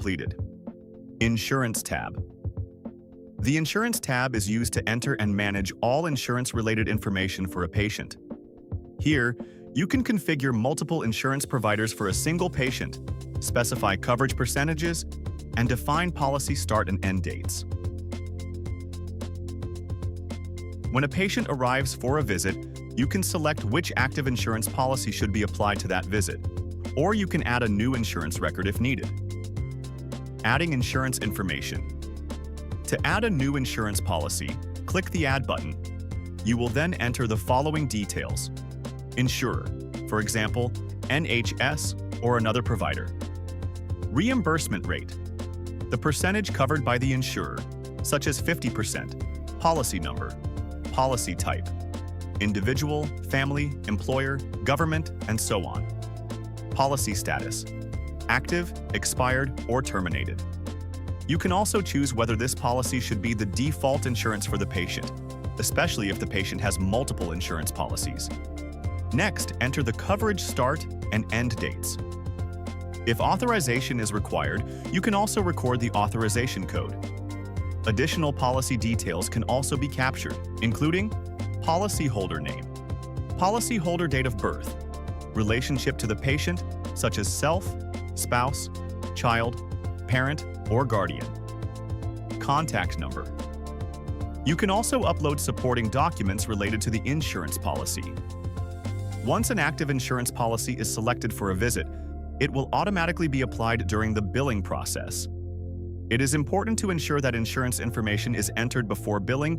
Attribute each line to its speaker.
Speaker 1: completed. Insurance tab. The Insurance tab is used to enter and manage all insurance-related information for a patient. Here, you can configure multiple insurance providers for a single patient, specify coverage percentages, and define policy start and end dates. When a patient arrives for a visit, you can select which active insurance policy should be applied to that visit, or you can add a new insurance record if needed. Adding insurance information. To add a new insurance policy, click the Add button. You will then enter the following details: insurer, for example, NHS or another provider. Reimbursement rate, the percentage covered by the insurer, such as 50%, policy number, policy type, individual, family, employer, government, and so on. Policy status, active, expired, or terminated. You can also choose whether this policy should be the default insurance for the patient, especially if the patient has multiple insurance policies. Next, enter the coverage start and end dates. If authorization is required, you can also record the authorization code. Additional policy details can also be captured, including policyholder name, policyholder date of birth, relationship to the patient, such as self, spouse, child, parent, or guardian, contact number. You can also upload supporting documents related to the insurance policy. Once an active insurance policy is selected for a visit, it will automatically be applied during the billing process. It is important to ensure that insurance information is entered before billing.